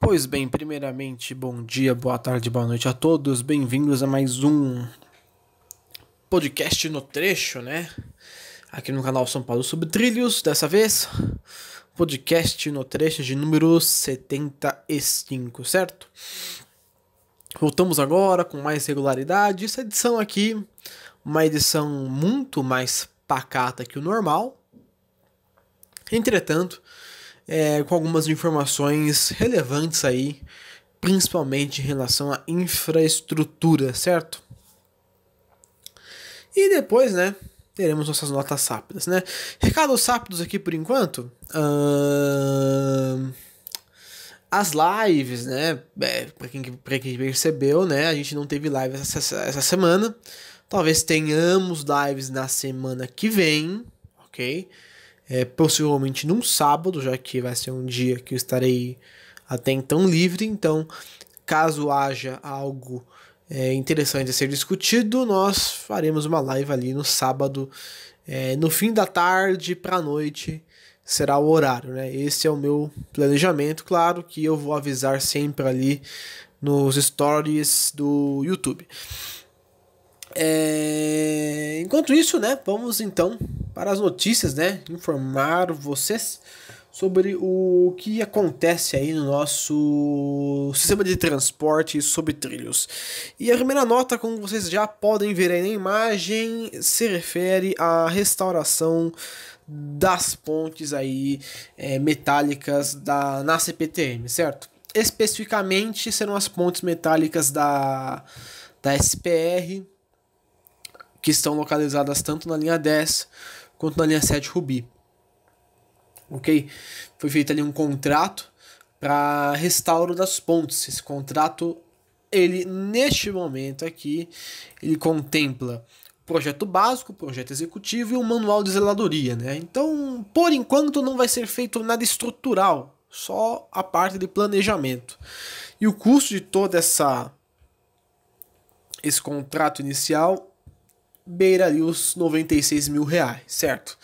Pois bem, primeiramente, bom dia, boa tarde, boa noite a todos. Bem-vindos a mais um podcast no trecho, né? Aqui no canal São Paulo sobre Trilhos, dessa vez, podcast no trecho de número 75, certo? Voltamos agora com mais regularidade. Essa edição aqui, uma edição muito mais pacata que o normal. Entretanto, com algumas informações relevantes aí, principalmente em relação à infraestrutura, certo? E depois, né, teremos nossas notas rápidas, né? Recados rápidos aqui por enquanto. As lives, né? Pra quem percebeu, né? A gente não teve live essa semana. Talvez tenhamos lives na semana que vem, ok? Possivelmente num sábado, já que vai ser um dia que eu estarei até então livre. Então, caso haja algo interessante a ser discutido, nós faremos uma live ali no sábado, no fim da tarde para a noite, será o horário, né? Esse é o meu planejamento. Claro que eu vou avisar sempre ali nos stories do YouTube. Enquanto isso, né, vamos então para as notícias, né, informar vocês sobre o que acontece aí no nosso sistema de transporte sobre trilhos. E a primeira nota, como vocês já podem ver aí na imagem, se refere à restauração das pontes aí metálicas na CPTM, certo? Especificamente serão as pontes metálicas da SPR, que estão localizadas tanto na linha 10 quanto na linha 7 Rubi. Ok? Foi feito ali um contrato para restauro das pontes. Esse contrato, ele neste momento aqui, ele contempla o projeto básico, o projeto executivo e o manual de zeladoria, né? Então, por enquanto não vai ser feito nada estrutural, só a parte de planejamento. E o custo de todo esse contrato inicial beira ali os R$96 mil, certo?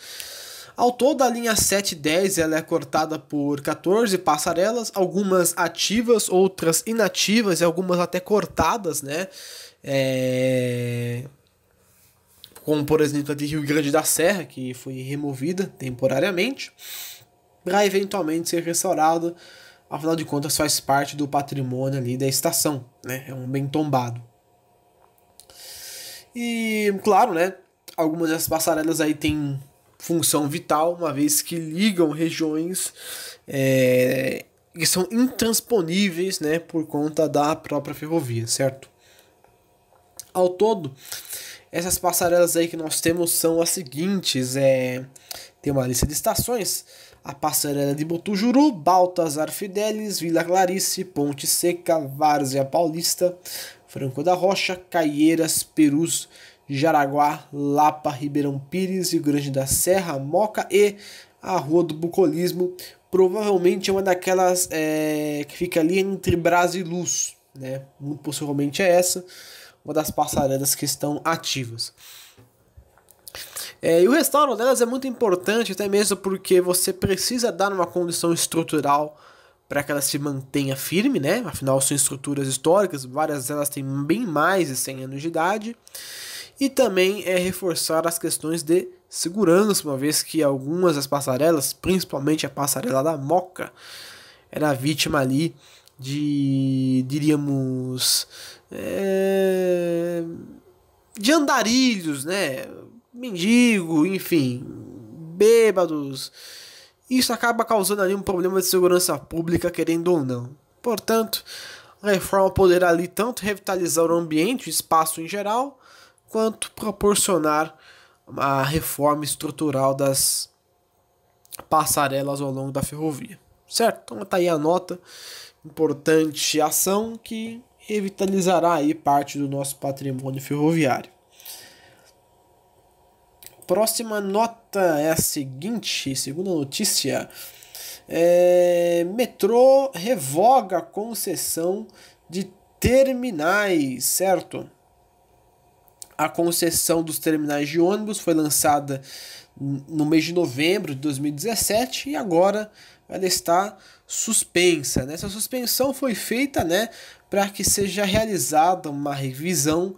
Ao todo, a linha 710 ela é cortada por 14 passarelas, algumas ativas, outras inativas e algumas até cortadas, né? Como, por exemplo, a de Rio Grande da Serra, que foi removida temporariamente, para eventualmente ser restaurada. Afinal de contas, faz parte do patrimônio ali da estação, né? É um bem tombado. E, claro, né, algumas dessas passarelas aí têm função vital, uma vez que ligam regiões que são intransponíveis, né, por conta da própria ferrovia, certo? Ao todo, essas passarelas aí que nós temos são as seguintes, tem uma lista de estações: a passarela de Botujuru, Baltazar Fidelis, Vila Clarice, Ponte Seca, Várzea Paulista, Franco da Rocha, Caieiras, Perus, Jaraguá, Lapa, Ribeirão Pires, Rio Grande da Serra, Moca e a Rua do Bucolismo. Provavelmente é uma daquelas que fica ali entre Brás e Luz, né? Muito possivelmente é essa, uma das passarelas que estão ativas. E o restauro delas é muito importante, até mesmo porque você precisa dar uma condição estrutural para que ela se mantenha firme, né? Afinal, são estruturas históricas, várias delas têm bem mais de 100 anos de idade. E também reforçar as questões de segurança, uma vez que algumas das passarelas, principalmente a passarela da Moca, era vítima ali de, diríamos, de andarilhos, né? Mendigo, enfim, bêbados. Isso acaba causando ali um problema de segurança pública, querendo ou não. Portanto, a reforma poderá ali tanto revitalizar o ambiente, o espaço em geral, quanto proporcionar a reforma estrutural das passarelas ao longo da ferrovia. Certo? Então tá aí a nota. Importante ação que revitalizará aí parte do nosso patrimônio ferroviário. Próxima nota é a seguinte, segunda notícia. Metrô revoga a concessão de terminais, certo? A concessão dos terminais de ônibus foi lançada no mês de novembro de 2017 e agora ela está suspensa, né? Essa suspensão foi feita, né, para que seja realizada uma revisão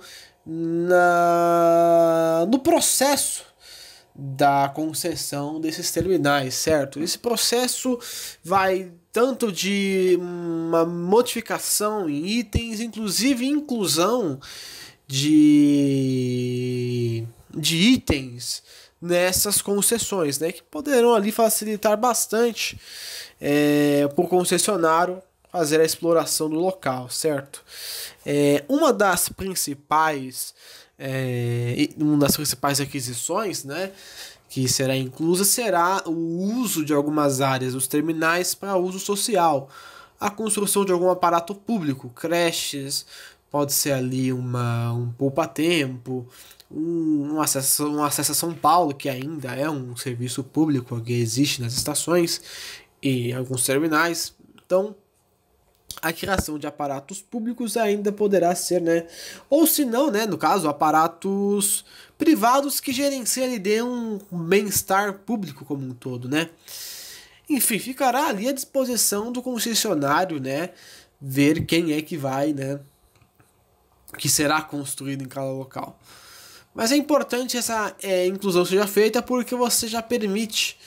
no processo da concessão desses terminais, certo? Esse processo vai tanto de uma modificação em itens, inclusive inclusão de itens nessas concessões, né, que poderão ali facilitar bastante para o concessionário fazer a exploração do local, certo? Uma das principais aquisições, né, que será inclusa será o uso de algumas áreas dos terminais para uso social, a construção de algum aparato público, creches, pode ser ali um poupa-tempo, um acesso a São Paulo, que ainda é um serviço público que existe nas estações e alguns terminais. Então, a criação de aparatos públicos ainda poderá ser, né? Ou se não, né? No caso, aparatos privados que gerenciem ali de um bem-estar público como um todo, né? Enfim, ficará ali à disposição do concessionário, né? Ver quem é que vai, né? Que será construído em cada local. Mas é importante essa inclusão seja feita porque você já permite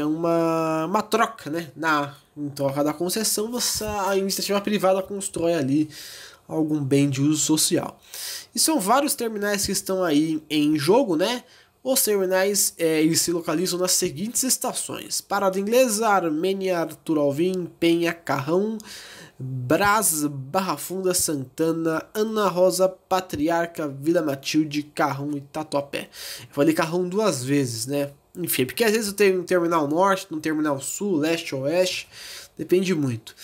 uma troca, né? Em troca da concessão, a iniciativa privada constrói ali algum bem de uso social. E são vários terminais que estão aí em jogo, né? Os terminais eles se localizam nas seguintes estações: Parada Inglesa, Armênia, Arthur Alvim, Penha, Carrão, Brás, Barra Funda, Santana, Ana Rosa, Patriarca, Vila Matilde, Carrão e Tatuapé. Eu falei Carrão duas vezes, né? Enfim, porque às vezes eu tenho um terminal norte, um terminal sul, leste, oeste, depende muito.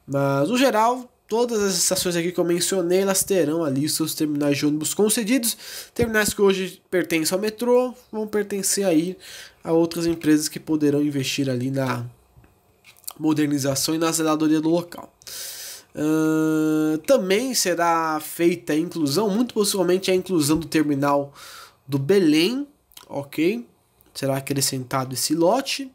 Mas no geral, todas as estações aqui que eu mencionei, elas terão ali seus terminais de ônibus concedidos. Terminais que hoje pertencem ao metrô vão pertencer aí a outras empresas que poderão investir ali na modernização e na zeladoria do local. Também será feita a inclusão, muito possivelmente a inclusão do terminal do Belém, ok? Será acrescentado esse lote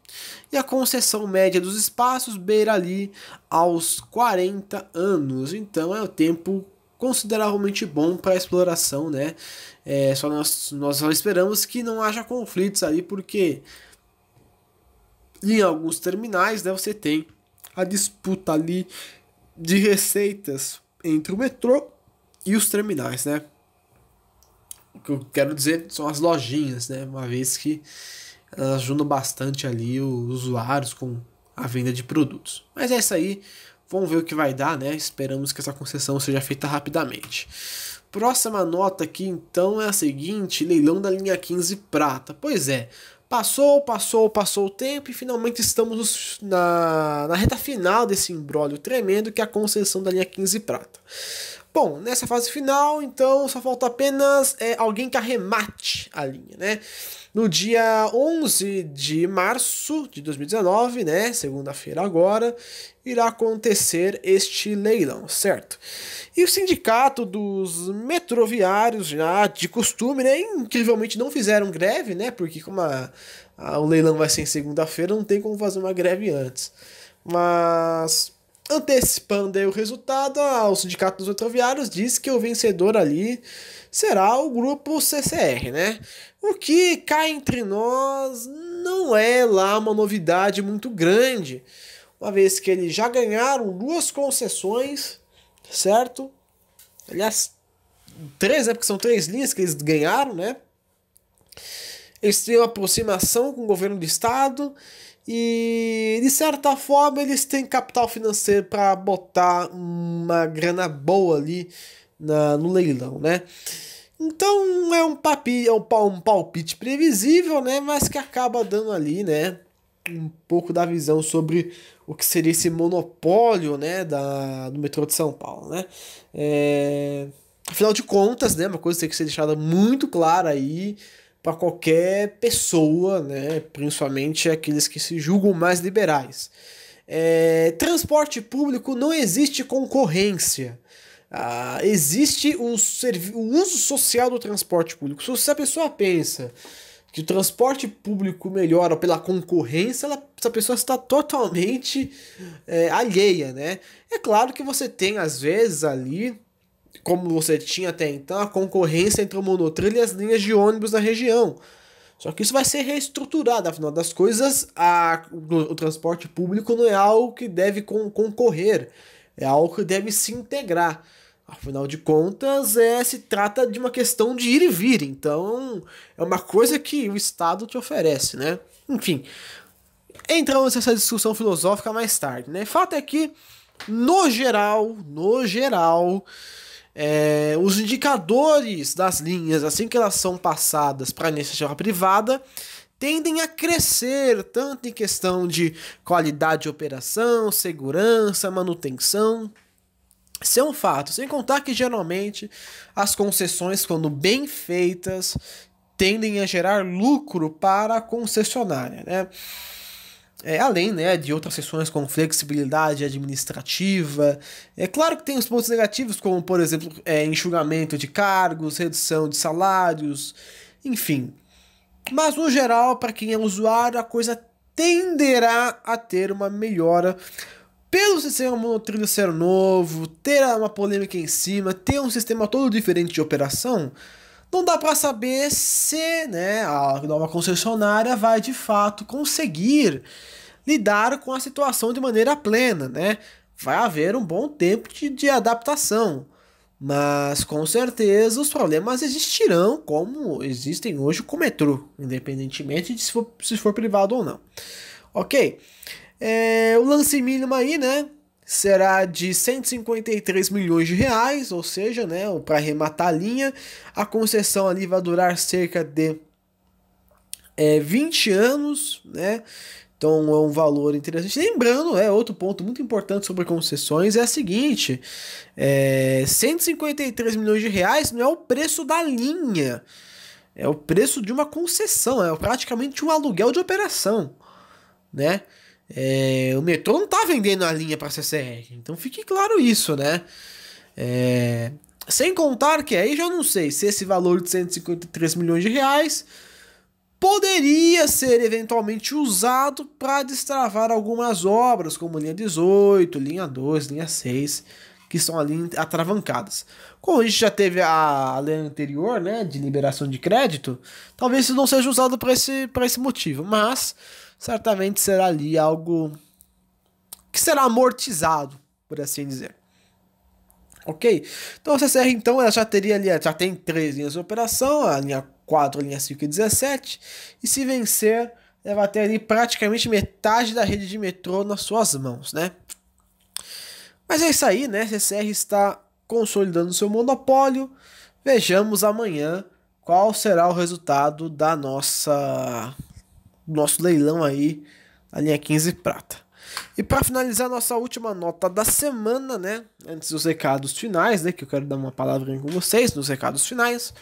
e a concessão média dos espaços beira ali aos 40 anos, então é um tempo consideravelmente bom para a exploração, né? Nós só esperamos que não haja conflitos ali, porque em alguns terminais, né, você tem a disputa ali de receitas entre o metrô e os terminais, né? O que eu quero dizer são as lojinhas, né? Uma vez que elas ajudam bastante ali os usuários com a venda de produtos. Mas é isso aí, vamos ver o que vai dar, né? Esperamos que essa concessão seja feita rapidamente. Próxima nota aqui, então, é a seguinte: leilão da linha 15 prata. Pois é, passou o tempo e finalmente estamos na reta final desse imbróglio tremendo que é a concessão da linha 15 prata. Bom, nessa fase final, então, só falta apenas alguém que arremate a linha, né? No dia 11 de março de 2019, né, segunda-feira agora, irá acontecer este leilão, certo? E o sindicato dos metroviários, já de costume, né, incrivelmente não fizeram greve, né, porque como o leilão vai ser em segunda-feira, não tem como fazer uma greve antes. Mas antecipando aí o resultado, o sindicato dos metroviários diz que o vencedor ali será o grupo CCR, né? O que, cá entre nós, não é lá uma novidade muito grande, uma vez que eles já ganharam 2 concessões, certo? Aliás, 3, né? Porque são 3 linhas que eles ganharam, né? Eles têm uma aproximação com o governo do estado e, de certa forma, eles têm capital financeiro para botar uma grana boa ali no leilão, né? Então é um palpite previsível, né? Mas que acaba dando ali, né, um pouco da visão sobre o que seria esse monopólio, né, do metrô de São Paulo, né? Afinal de contas, né, uma coisa tem que ser deixada muito clara aí para qualquer pessoa, né, principalmente aqueles que se julgam mais liberais. Transporte público não existe concorrência. Existe o uso social do transporte público. Se a pessoa pensa que o transporte público melhora pela concorrência, essa pessoa está totalmente alheia, né? É claro que você tem, às vezes, ali, como você tinha até então, a concorrência entre o monotrilho e as linhas de ônibus na região. Só que isso vai ser reestruturado, afinal das coisas, o transporte público não é algo que deve concorrer, é algo que deve se integrar. Afinal de contas, se trata de uma questão de ir e vir, então é uma coisa que o Estado te oferece, né? Enfim, entramos nessa discussão filosófica mais tarde, né? Fato é que, no geral, os indicadores das linhas, assim que elas são passadas para a iniciativa privada, tendem a crescer, tanto em questão de qualidade de operação, segurança, manutenção. Isso é um fato, sem contar que geralmente as concessões, quando bem feitas, tendem a gerar lucro para a concessionária, né? Além, né, de outras seções com flexibilidade administrativa. É claro que tem os pontos negativos, como, por exemplo, enxugamento de cargos, redução de salários, enfim. Mas, no geral, para quem é usuário, a coisa tenderá a ter uma melhora pelo sistema monotrilho ser novo, ter uma polêmica em cima, ter um sistema todo diferente de operação. Não dá para saber se, né, a nova concessionária vai de fato conseguir lidar com a situação de maneira plena, né? Vai haver um bom tempo de adaptação, mas com certeza os problemas existirão como existem hoje com o metrô, independentemente de se for privado ou não. Ok? O lance mínimo aí, né, será de 153 milhões de reais, ou seja, né, para arrematar a linha, a concessão ali vai durar cerca de 20 anos, né? Então é um valor interessante. Lembrando, outro ponto muito importante sobre concessões é o seguinte: 153 milhões de reais não é o preço da linha, é o preço de uma concessão, é praticamente um aluguel de operação, né? O metrô não está vendendo a linha para a CCR, então fique claro isso, né? Sem contar que aí já não sei se esse valor de 153 milhões de reais poderia ser eventualmente usado para destravar algumas obras, como linha 18, linha 2, linha 6, que são ali atravancadas. Como a gente já teve a lei anterior, né, de liberação de crédito, talvez isso não seja usado para esse motivo, mas certamente será ali algo que será amortizado, por assim dizer. Ok? Então a CCR então, ela já tem 3 linhas de operação, a linha 4, a linha 5 e 17, e se vencer, ela vai ter ali praticamente metade da rede de metrô nas suas mãos, né? Mas é isso aí, né? A CCR está consolidando seu monopólio. Vejamos amanhã qual será o resultado do nosso leilão aí, a linha 15 prata. E para finalizar nossa última nota da semana, né, antes dos recados finais, né, que eu quero dar uma palavrinha com vocês nos recados finais.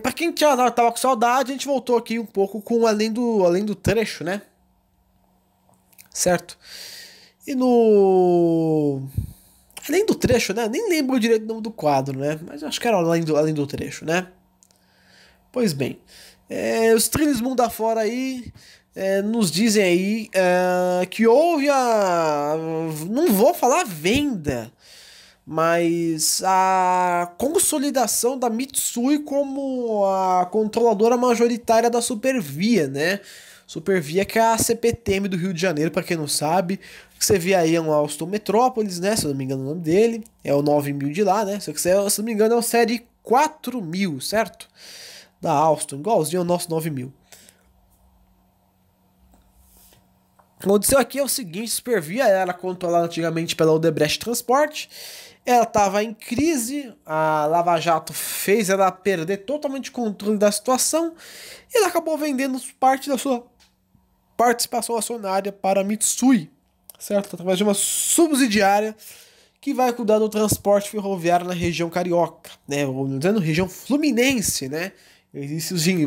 Para quem tava com saudade, a gente voltou aqui um pouco com além do trecho, né? Certo? E no além do trecho, né? Nem lembro direito o nome do quadro, né? Mas eu acho que era além do trecho, né? Pois bem, os trilhos mundo afora aí nos dizem aí que houve não vou falar venda, mas a consolidação da Mitsui como a controladora majoritária da Supervia, né? Supervia, que é a CPTM do Rio de Janeiro, para quem não sabe. Você vê aí é um Alstom Metrópolis, né? Se eu não me engano o nome dele. É o 9000 de lá, né? Se eu não me engano é o série 4000, certo? Da Alstom, igualzinho ao nosso 9000. O que aconteceu aqui é o seguinte: Supervia era controlada antigamente pela Odebrecht Transport. Ela estava em crise, a Lava Jato fez ela perder totalmente o controle da situação e ela acabou vendendo parte da sua participação acionária para a Mitsui, certo? Através de uma subsidiária que vai cuidar do transporte ferroviário na região carioca, né? Ou dizendo região fluminense, né?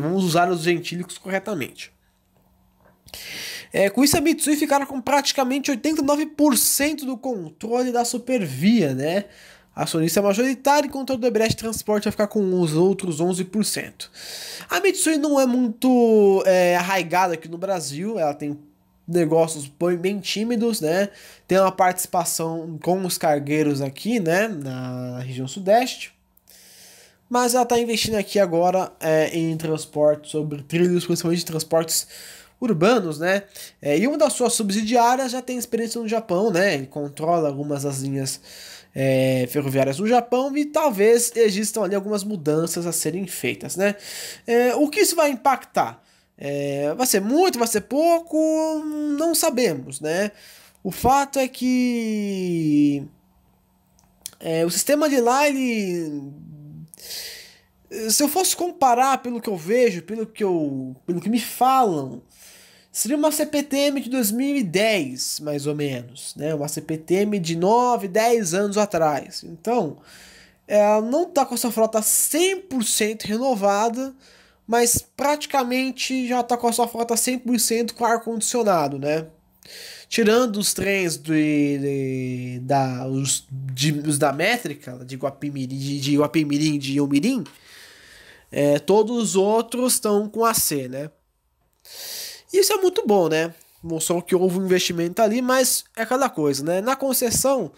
Vamos usar os gentílicos corretamente. Com isso, a Mitsui ficaram com praticamente 89% do controle da Supervia, né? acionista majoritário, enquanto a Odebrecht Transporte vai ficar com os outros 11%. A Mitsui não é muito arraigada aqui no Brasil, ela tem negócios bem tímidos, né? Tem uma participação com os cargueiros aqui, né? Na região sudeste. Mas ela está investindo aqui agora em transporte sobre trilhos, principalmente transportes urbanos, né? E uma das suas subsidiárias já tem experiência no Japão, né? Ele controla algumas das linhas ferroviárias do Japão e talvez existam ali algumas mudanças a serem feitas, né? O que isso vai impactar? Vai ser muito, vai ser pouco, não sabemos, né? O fato é que o sistema de lá, se eu fosse comparar pelo que eu vejo, pelo que me falam, seria uma CPTM de 2010, mais ou menos, né? Uma CPTM de 9, 10 anos atrás. Então, ela não está com essa frota 100% renovada, mas praticamente já está com a sua frota 100% com ar-condicionado, né? Tirando os trens os da Métrica, de Guapimirim, de Umirim, todos os outros estão com AC, né? Isso é muito bom, né? Mostrou que houve um investimento ali, mas é aquela coisa, né? Na concessão,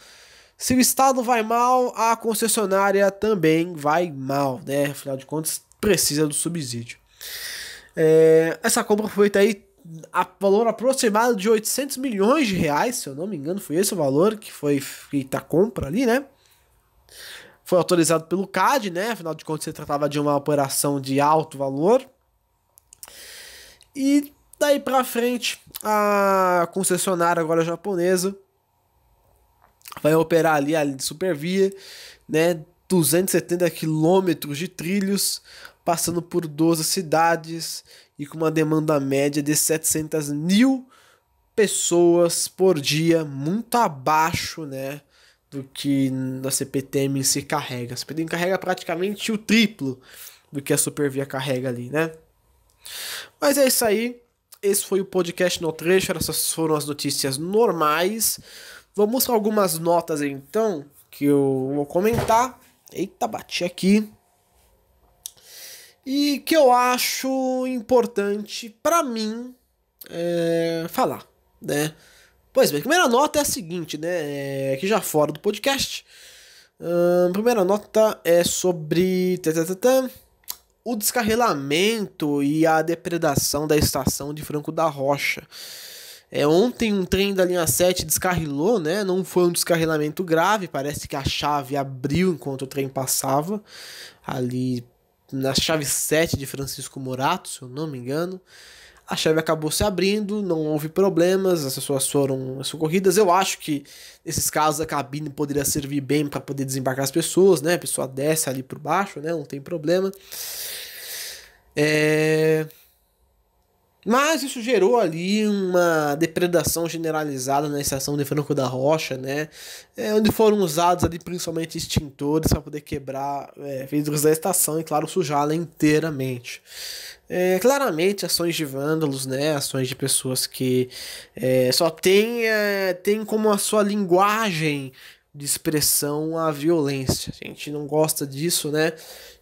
se o Estado vai mal, a concessionária também vai mal, né? Afinal de contas, precisa do subsídio. Essa compra foi feita aí a valor aproximado de 800 milhões de reais, se eu não me engano, foi esse o valor que foi feita a compra ali, né? Foi autorizado pelo CAD, né? Afinal de contas, se tratava de uma operação de alto valor. E daí pra frente, a concessionária agora japonesa vai operar ali a Supervia, né? 270 quilômetros de trilhos, passando por 12 cidades e com uma demanda média de 700 mil pessoas por dia, muito abaixo, né, do que a CPTM se carrega. A CPTM carrega praticamente o triplo do que a Supervia carrega ali, né? Mas é isso aí. Esse foi o podcast no trecho. Essas foram as notícias normais. Vamos para algumas notas então que eu vou comentar. Eita, bati aqui. E que eu acho importante para mim falar, né? Pois bem, a primeira nota é a seguinte, né? Aqui já fora do podcast. A primeira nota é sobre o descarrilamento e a depredação da estação de Franco da Rocha. Ontem um trem da linha 7 descarrilou, né? Não foi um descarrilamento grave, parece que a chave abriu enquanto o trem passava, ali na chave 7 de Francisco Morato, se eu não me engano. A chave acabou se abrindo, não houve problemas, as pessoas foram socorridas. Eu acho que nesses casos a cabine poderia servir bem para poder desembarcar as pessoas, né? A pessoa desce ali por baixo, né? Não tem problema. Mas isso gerou ali uma depredação generalizada na estação de Franco da Rocha, né? Onde foram usados ali principalmente extintores para poder quebrar vidros da estação e, claro, sujá-la inteiramente. Claramente ações de vândalos, né? Ações de pessoas que só tem como a sua linguagem de expressão a violência. A gente não gosta disso, né?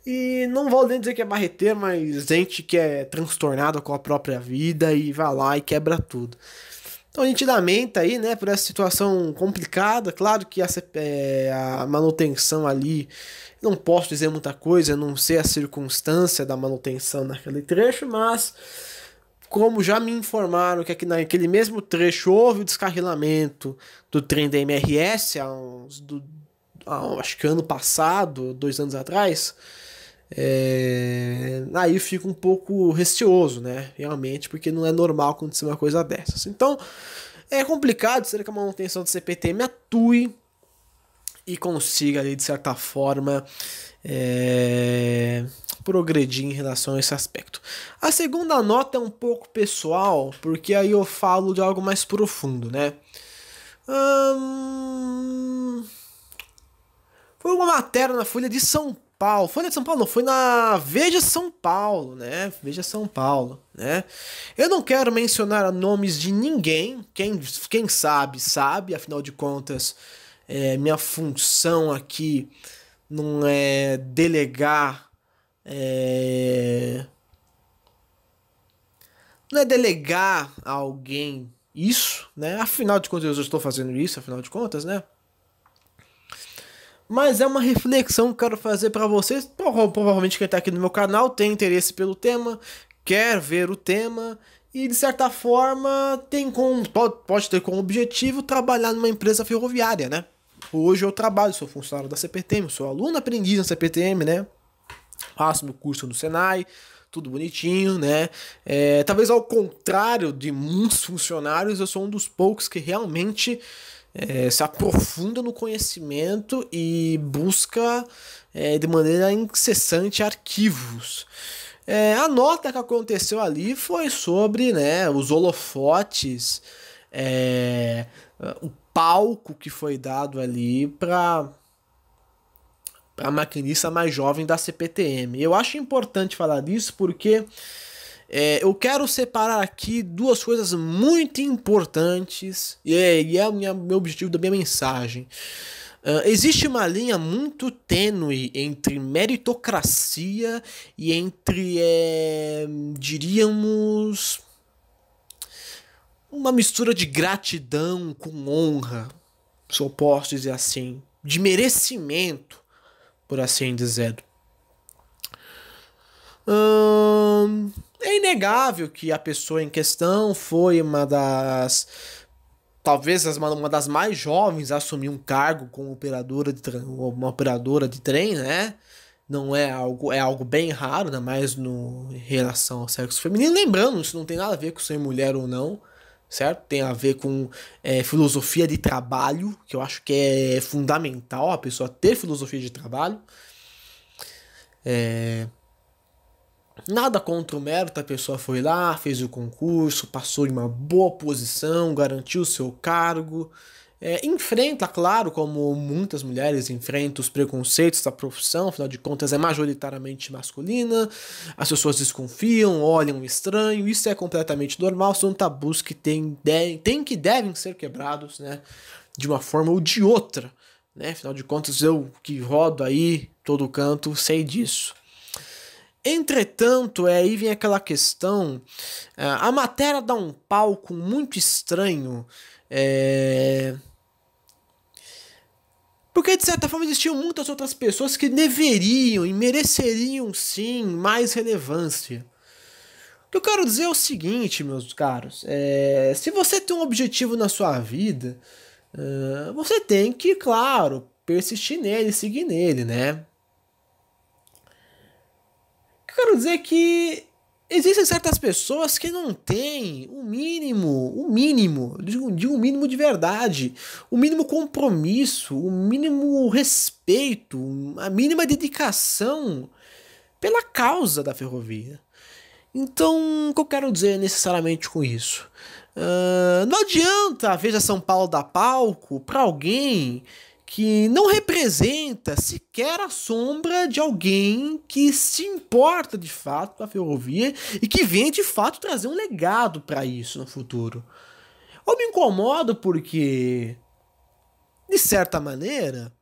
E não vou nem dizer que é barreteiro, mas gente que é transtornada com a própria vida e vai lá e quebra tudo. Então a gente lamenta aí, né, por essa situação complicada. Claro que a manutenção ali, não posso dizer muita coisa, não sei a circunstância da manutenção naquele trecho, mas como já me informaram que aqui naquele mesmo trecho houve o descarrilamento do trem da MRS acho que ano passado, 2 anos atrás, aí eu fico um pouco receoso, né? Realmente, porque não é normal acontecer uma coisa dessas. Então, é complicado. Será que a manutenção do CPTM atue e consiga ali, de certa forma, progredir em relação a esse aspecto. A segunda nota é um pouco pessoal, porque aí eu falo de algo mais profundo, né? Foi uma matéria na Folha de São Paulo. Folha de São Paulo não, foi na Veja São Paulo, né? Veja São Paulo, né? Eu não quero mencionar nomes de ninguém. Quem sabe, sabe. Afinal de contas, minha função aqui não é delegar, não é delegar a alguém isso, né? Afinal de contas, eu estou fazendo isso, afinal de contas, né? Mas é uma reflexão que eu quero fazer para vocês. Provavelmente quem tá aqui no meu canal tem interesse pelo tema, quer ver o tema e de certa forma pode ter como objetivo trabalhar numa empresa ferroviária, né? Hoje eu trabalho, sou funcionário da CPTM, sou aluno aprendiz na CPTM, né? Faço meu curso no Senai, tudo bonitinho, né? Talvez ao contrário de muitos funcionários, eu sou um dos poucos que realmente se aprofunda no conhecimento e busca de maneira incessante arquivos. A nota que aconteceu ali foi sobre, né, os holofotes, o palco que foi dado ali para a maquinista mais jovem da CPTM. Eu acho importante falar disso porque eu quero separar aqui duas coisas muito importantes e é o meu objetivo da minha mensagem. Existe uma linha muito tênue entre meritocracia e entre, diríamos, uma mistura de gratidão com honra, se eu posso dizer assim, de merecimento, por assim dizer. É inegável que a pessoa em questão foi talvez uma das mais jovens a assumir um cargo como uma operadora de trem, né? Não é algo bem raro, ainda mais em relação ao sexo feminino. Lembrando, isso não tem nada a ver com ser mulher ou não, certo? Tem a ver com filosofia de trabalho, que eu acho que é fundamental a pessoa ter filosofia de trabalho. Nada contra o mérito, a pessoa foi lá, fez o concurso, passou em uma boa posição, garantiu o seu cargo. Enfrenta, claro, como muitas mulheres enfrentam os preconceitos da profissão, afinal de contas é majoritariamente masculina, as pessoas desconfiam, olham estranho, isso é completamente normal, são tabus que devem ser quebrados, né, de uma forma ou de outra, né, afinal de contas eu que rodo aí todo canto sei disso. Entretanto, aí vem aquela questão, a matéria dá um palco muito estranho, porque de certa forma existiam muitas outras pessoas que deveriam e mereceriam sim mais relevância. O que eu quero dizer é o seguinte, meus caros, se você tem um objetivo na sua vida, você tem que, claro, persistir nele, seguir nele, né? Eu quero dizer que existem certas pessoas que não têm o mínimo de verdade, o mínimo compromisso, o mínimo respeito, a mínima dedicação pela causa da ferrovia. Então, o que eu quero dizer necessariamente com isso? Não adianta a Veja São Paulo dar palco para alguém que não representa sequer a sombra de alguém que se importa de fato com a ferrovia e que vem de fato trazer um legado para isso no futuro. Eu me incomodo porque, de certa maneira,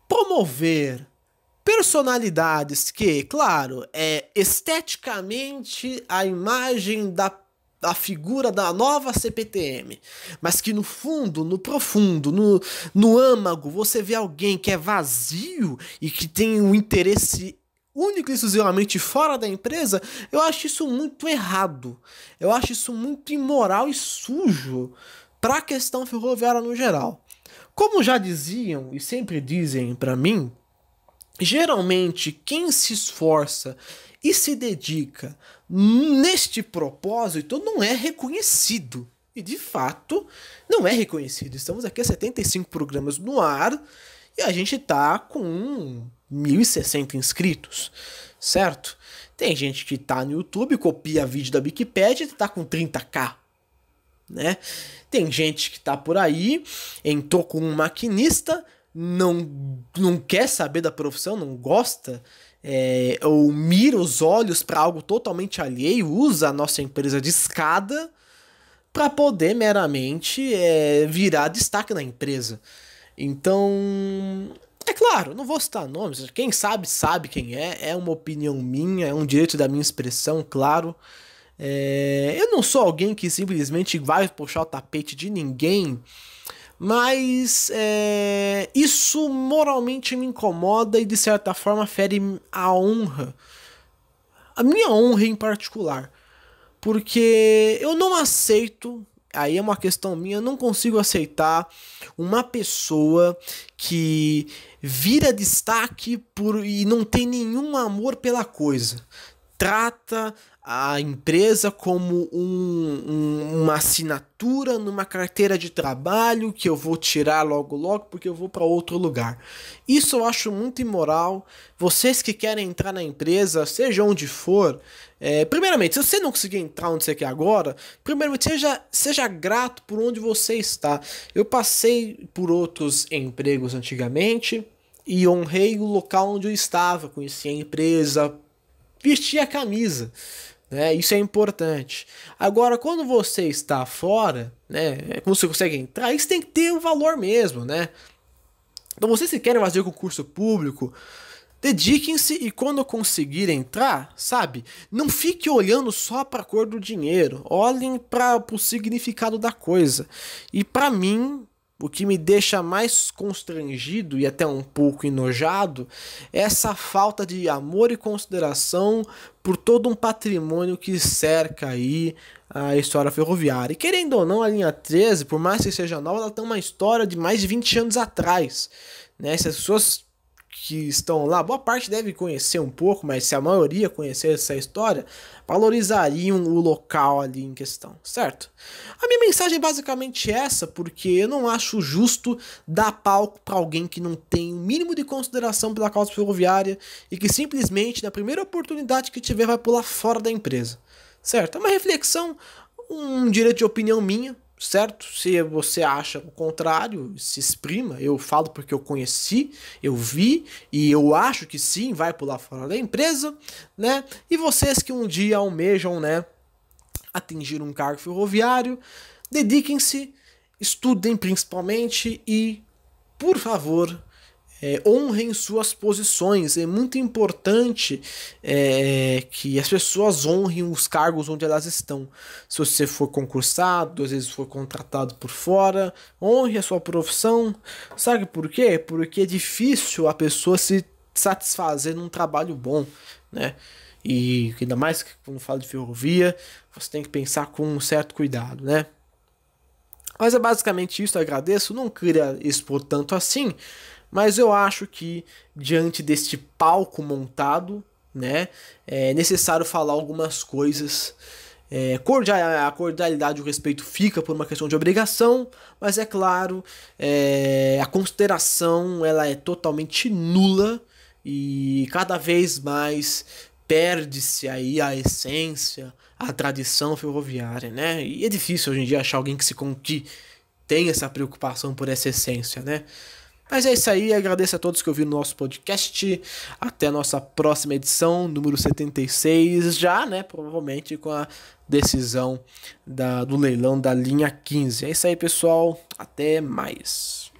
promover personalidades que, claro, esteticamente a imagem da figura da nova CPTM, mas que no fundo, no profundo, no âmago, você vê alguém que é vazio e que tem um interesse único e exclusivamente fora da empresa, eu acho isso muito errado. Eu acho isso muito imoral e sujo para a questão ferroviária no geral. Como já diziam e sempre dizem para mim, geralmente quem se esforça e se dedica neste propósito não é reconhecido. E de fato não é reconhecido. Estamos aqui a 75 programas no ar e a gente tá com 1.060 inscritos, certo? Tem gente que tá no YouTube, copia vídeo da Wikipédia e tá com 30k, né? Tem gente que tá por aí, entrou com um maquinista, não quer saber da profissão, não gosta, ou mira os olhos para algo totalmente alheio, usa a nossa empresa de escada para poder meramente virar destaque na empresa. Então, é claro, não vou citar nomes, quem sabe, sabe quem é uma opinião minha, é um direito da minha expressão, claro. Eu não sou alguém que simplesmente vai puxar o tapete de ninguém, mas isso moralmente me incomoda e de certa forma fere a honra, a minha honra em particular, porque eu não aceito, aí é uma questão minha, eu não consigo aceitar uma pessoa que vira destaque e não tem nenhum amor pela coisa. Trata a empresa como uma assinatura numa carteira de trabalho que eu vou tirar logo logo porque eu vou para outro lugar. Isso eu acho muito imoral. Vocês que querem entrar na empresa, seja onde for, primeiramente, se você não conseguir entrar onde você quer agora, primeiramente seja grato por onde você está. Eu passei por outros empregos antigamente e honrei o local onde eu estava, conheci a empresa, vestir a camisa, né? Isso é importante. Agora, quando você está fora, né? Quando você consegue entrar, isso tem que ter um valor mesmo, né? Então, vocês que querem fazer concurso público, dediquem-se e quando conseguir entrar, sabe? Não fique olhando só para a cor do dinheiro. Olhem para o significado da coisa. E para mim, o que me deixa mais constrangido e até um pouco enojado é essa falta de amor e consideração por todo um patrimônio que cerca aí a história ferroviária. E querendo ou não, a linha 13, por mais que seja nova, ela tem uma história de mais de 20 anos atrás, né? Essas pessoas que estão lá, boa parte deve conhecer um pouco, mas se a maioria conhecer essa história, valorizariam o local ali em questão, certo? A minha mensagem é basicamente essa, porque eu não acho justo dar palco para alguém que não tem o mínimo de consideração pela causa ferroviária e que simplesmente, na primeira oportunidade que tiver, vai pular fora da empresa, certo? É uma reflexão, um direito de opinião minha, certo? Se você acha o contrário, se exprima. Eu falo porque eu conheci, eu vi e eu acho que sim, vai pular fora da empresa, né? E vocês que um dia almejam, né, atingir um cargo ferroviário, dediquem-se, estudem principalmente e, por favor, honrem suas posições. É muito importante que as pessoas honrem os cargos onde elas estão. Se você for concursado, às vezes for contratado por fora, honre a sua profissão. Sabe por quê? Porque é difícil a pessoa se satisfazer num trabalho bom, né? E ainda mais que quando fala de ferrovia, você tem que pensar com um certo cuidado, né? Mas é basicamente isso, eu agradeço. Não queria expor tanto assim, mas eu acho que diante deste palco montado, né, é necessário falar algumas coisas. A cordialidade e o respeito fica por uma questão de obrigação, mas é claro, a consideração ela é totalmente nula e cada vez mais perde-se aí a essência, a tradição ferroviária, né? E é difícil hoje em dia achar alguém que tem essa preocupação por essa essência, né? Mas é isso aí, agradeço a todos que ouviram o nosso podcast. Até a nossa próxima edição, número 76, já, né? Provavelmente com a decisão do leilão da linha 15. É isso aí, pessoal. Até mais.